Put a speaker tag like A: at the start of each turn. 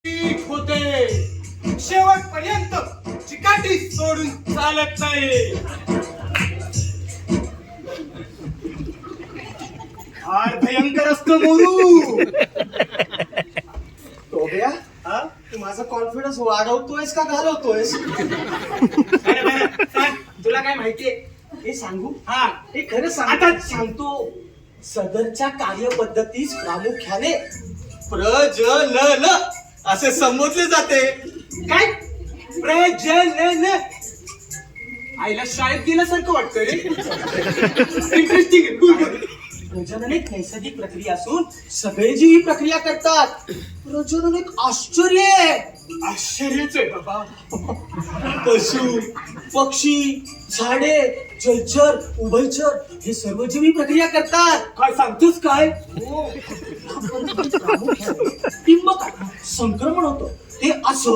A: ठीक होते शेवटपर्यंत चिकाटी सोडून चालत नाही. फार भयंकर असतो मोरू.
B: टोब्या, तू माझा कॉन्फिडन्स वाढवतोयस का घालवतोयस?
A: सांग, तुला काय माहितीये?
B: हे सांगू?
A: हा,
B: हे खरं सांग.
A: आता
B: सांगतो. सदरच्या कार्यपद्धतीस प्रामुख्याने प्रजनन असे संबोधले जाते.
A: काय प्रजनन? आईला शाळेत गेल्यासारखं वाटतं रे. इंटरेस्टिंग.
B: प्रजनन एक नैसर्गिक प्रक्रिया असून सगळे जीव ही प्रक्रिया करतात. प्रजनन एक आश्चर्य आहे.
A: आश्चर्यच आहे बाबा.
B: पशु, पक्षी, झाडे, जलचर, उभयचर हे सर्व जीव ही प्रक्रिया करतात.
A: काय सांगतोस काय?
B: प्रामुख्याने टिंबक संक्रमण होतं. ते असं